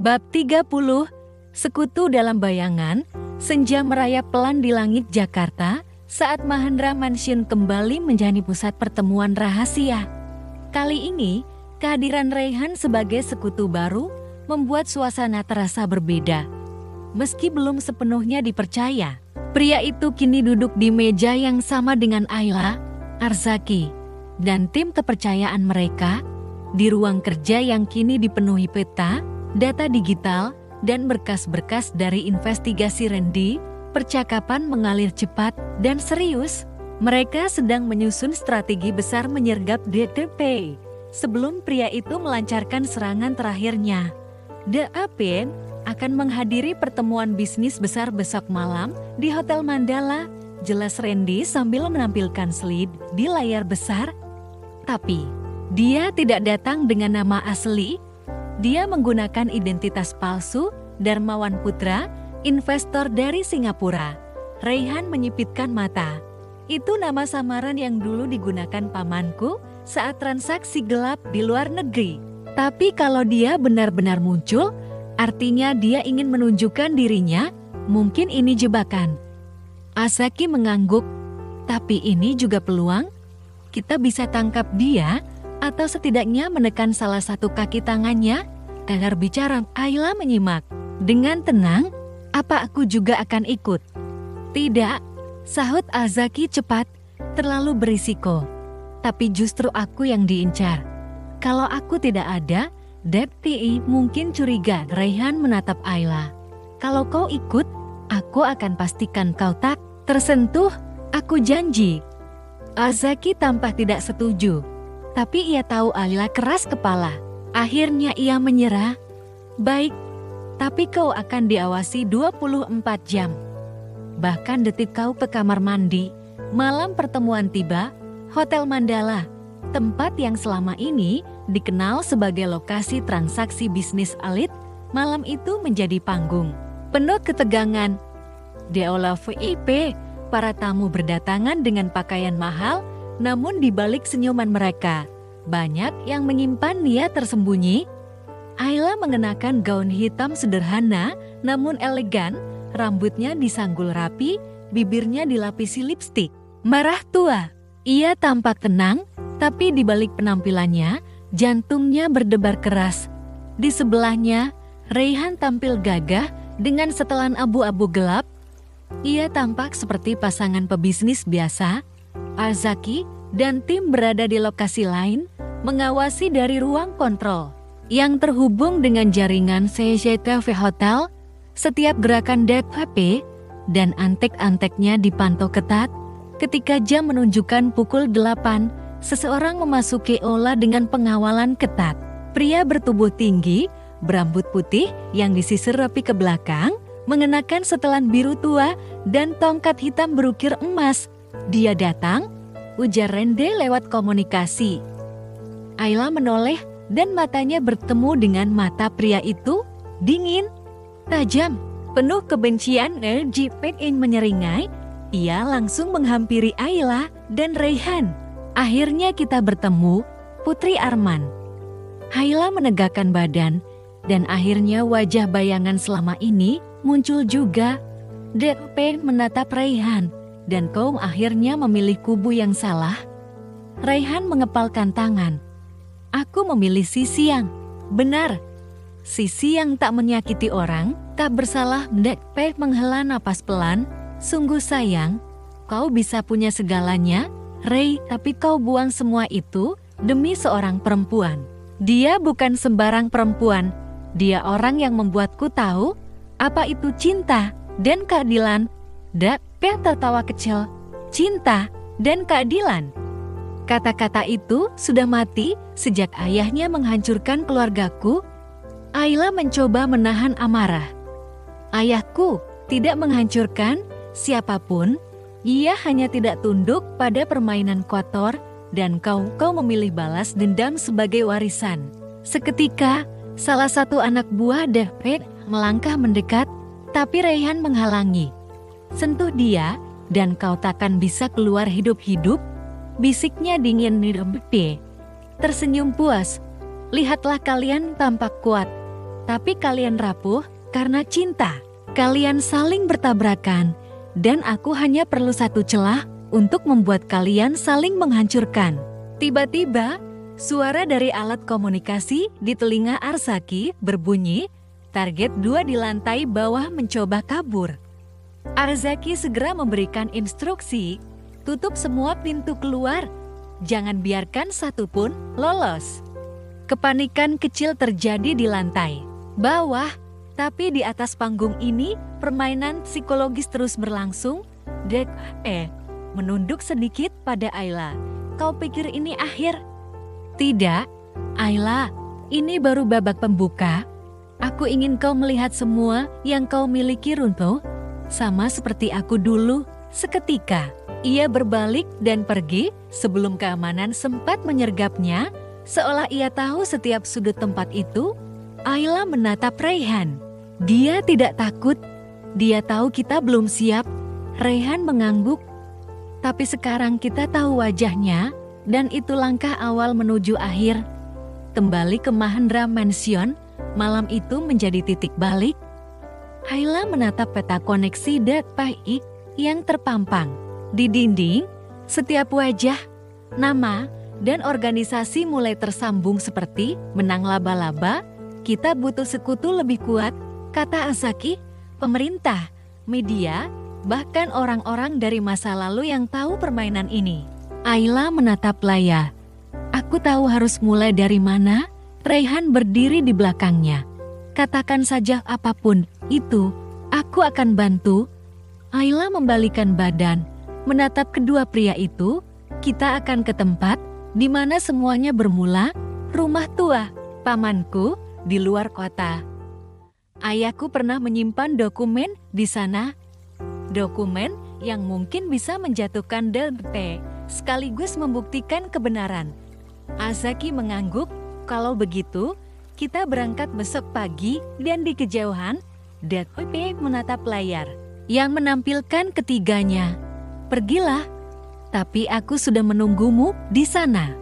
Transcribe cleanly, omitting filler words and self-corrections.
Bab 30, Sekutu dalam Bayangan. Senja merayap pelan di langit Jakarta saat Mahendra Mansion kembali menjadi pusat pertemuan rahasia. Kali ini, kehadiran Raihan sebagai sekutu baru membuat suasana terasa berbeda. Meski belum sepenuhnya dipercaya, pria itu kini duduk di meja yang sama dengan Ayla, Arzaki, dan tim kepercayaan mereka di ruang kerja yang kini dipenuhi peta, data digital, dan berkas-berkas dari investigasi Randy. Percakapan mengalir cepat dan serius. Mereka sedang menyusun strategi besar menyergap DTP sebelum pria itu melancarkan serangan terakhirnya. DAP akan menghadiri pertemuan bisnis besar besok malam di Hotel Mandala, jelas Randy sambil menampilkan slide di layar besar. Tapi dia tidak datang dengan nama asli. Dia menggunakan identitas palsu, Darmawan Putra, investor dari Singapura. Raihan menyipitkan mata. Itu nama samaran yang dulu digunakan pamanku saat transaksi gelap di luar negeri. Tapi kalau dia benar-benar muncul, artinya dia ingin menunjukkan dirinya. Mungkin ini jebakan. Asaki mengangguk. Tapi ini juga peluang. Kita bisa tangkap dia, atau setidaknya menekan salah satu kaki tangannya. Agar bicara, Ayla menyimak. Dengan tenang, apa aku juga akan ikut? Tidak, sahut Azaki cepat, terlalu berisiko. Tapi justru aku yang diincar. Kalau aku tidak ada, DPI mungkin curiga. Raihan menatap Ayla. Kalau kau ikut, aku akan pastikan kau tak tersentuh, aku janji. Azaki tampak tidak setuju. Tapi ia tahu Ayla keras kepala. Akhirnya ia menyerah. Baik, tapi kau akan diawasi 24 jam. Bahkan detik kau ke kamar mandi. Malam pertemuan tiba, Hotel Mandala, tempat yang selama ini dikenal sebagai lokasi transaksi bisnis elit, malam itu menjadi panggung. Penuh ketegangan. Di aula VIP, para tamu berdatangan dengan pakaian mahal, namun di balik senyuman mereka, banyak yang menyimpan niat tersembunyi. Ayla mengenakan gaun hitam sederhana namun elegan, rambutnya disanggul rapi, bibirnya dilapisi lipstik. Marah tua, ia tampak tenang, tapi di balik penampilannya, jantungnya berdebar keras. Di sebelahnya, Raihan tampil gagah dengan setelan abu-abu gelap. Ia tampak seperti pasangan pebisnis biasa. Azaki dan tim berada di lokasi lain, mengawasi dari ruang kontrol yang terhubung dengan jaringan CCTV Hotel. Setiap gerakan DPP dan antek-anteknya dipantau ketat. Ketika jam menunjukkan pukul 8, seseorang memasuki aula dengan pengawalan ketat. Pria bertubuh tinggi, berambut putih yang disisir rapi ke belakang, mengenakan setelan biru tua dan tongkat hitam berukir emas. Dia datang, ujar Randy lewat komunikasi. Ayla menoleh dan matanya bertemu dengan mata pria itu, dingin, tajam, penuh kebencian. Jipek-in menyeringai. Ia langsung menghampiri Ayla dan Raihan. Akhirnya kita bertemu, Putri Arman. Ayla menegakkan badan, dan akhirnya wajah bayangan selama ini muncul juga. DP menatap Raihan. Dan kau akhirnya memilih kubu yang salah? Raihan mengepalkan tangan. Aku memilih sisi yang benar. Sisi yang tak menyakiti orang, tak bersalah. DP menghela napas pelan. Sungguh sayang, kau bisa punya segalanya, Ray, tapi kau buang semua itu demi seorang perempuan. Dia bukan sembarang perempuan. Dia orang yang membuatku tahu apa itu cinta dan keadilan. DP tertawa kecil. Cinta dan keadilan. Kata-kata itu sudah mati sejak ayahnya menghancurkan keluargaku. Ayla mencoba menahan amarah. Ayahku tidak menghancurkan siapapun. Ia hanya tidak tunduk pada permainan kotor dan kau memilih balas dendam sebagai warisan. Seketika, salah satu anak buah DP melangkah mendekat, tapi Raihan menghalangi. Sentuh dia, dan kau takkan bisa keluar hidup-hidup, bisiknya dingin. DP tersenyum puas. Lihatlah, kalian tampak kuat, Tapi kalian rapuh karena cinta. Kalian saling bertabrakan, dan aku hanya perlu satu celah untuk membuat kalian saling menghancurkan. Tiba-tiba, suara dari alat komunikasi di telinga Arzaki berbunyi, target 2 di lantai bawah mencoba kabur. Arzaki segera memberikan instruksi, tutup semua pintu keluar, jangan biarkan satupun lolos. Kepanikan kecil terjadi di lantai bawah, tapi di atas panggung ini permainan psikologis terus berlangsung. Menunduk sedikit pada Ayla. Kau pikir ini akhir? Tidak, Ayla, ini baru babak pembuka. Aku ingin kau melihat semua yang kau miliki runtuh, sama seperti aku dulu. Seketika, ia berbalik dan pergi sebelum keamanan sempat menyergapnya, seolah ia tahu setiap sudut tempat itu. Ayla menatap Raihan. Dia tidak takut. Dia tahu kita belum siap. Raihan mengangguk. Tapi sekarang kita tahu wajahnya, dan itu langkah awal menuju akhir. Kembali ke Mahendra Mansion, malam itu menjadi titik balik. Ayla menatap peta koneksi Datpai yang terpampang. Di dinding, setiap wajah, nama, dan organisasi mulai tersambung seperti benang laba-laba. Kita butuh sekutu lebih kuat, kata Azaki, pemerintah, media, bahkan orang-orang dari masa lalu yang tahu permainan ini. Ayla menatap Laya. Aku tahu harus mulai dari mana. Raihan berdiri di belakangnya. Katakan saja apapun itu, aku akan bantu. Ayla membalikan badan, menatap kedua pria itu. Kita akan ke tempat di mana semuanya bermula, rumah tua, pamanku, di luar kota. Ayahku pernah menyimpan dokumen di sana. Dokumen yang mungkin bisa menjatuhkan Delta, sekaligus membuktikan kebenaran. Azaki mengangguk, kalau begitu, kita berangkat besok pagi dan di kejauhan, Delta menatap layar yang menampilkan ketiganya. Pergilah, tapi aku sudah menunggumu di sana.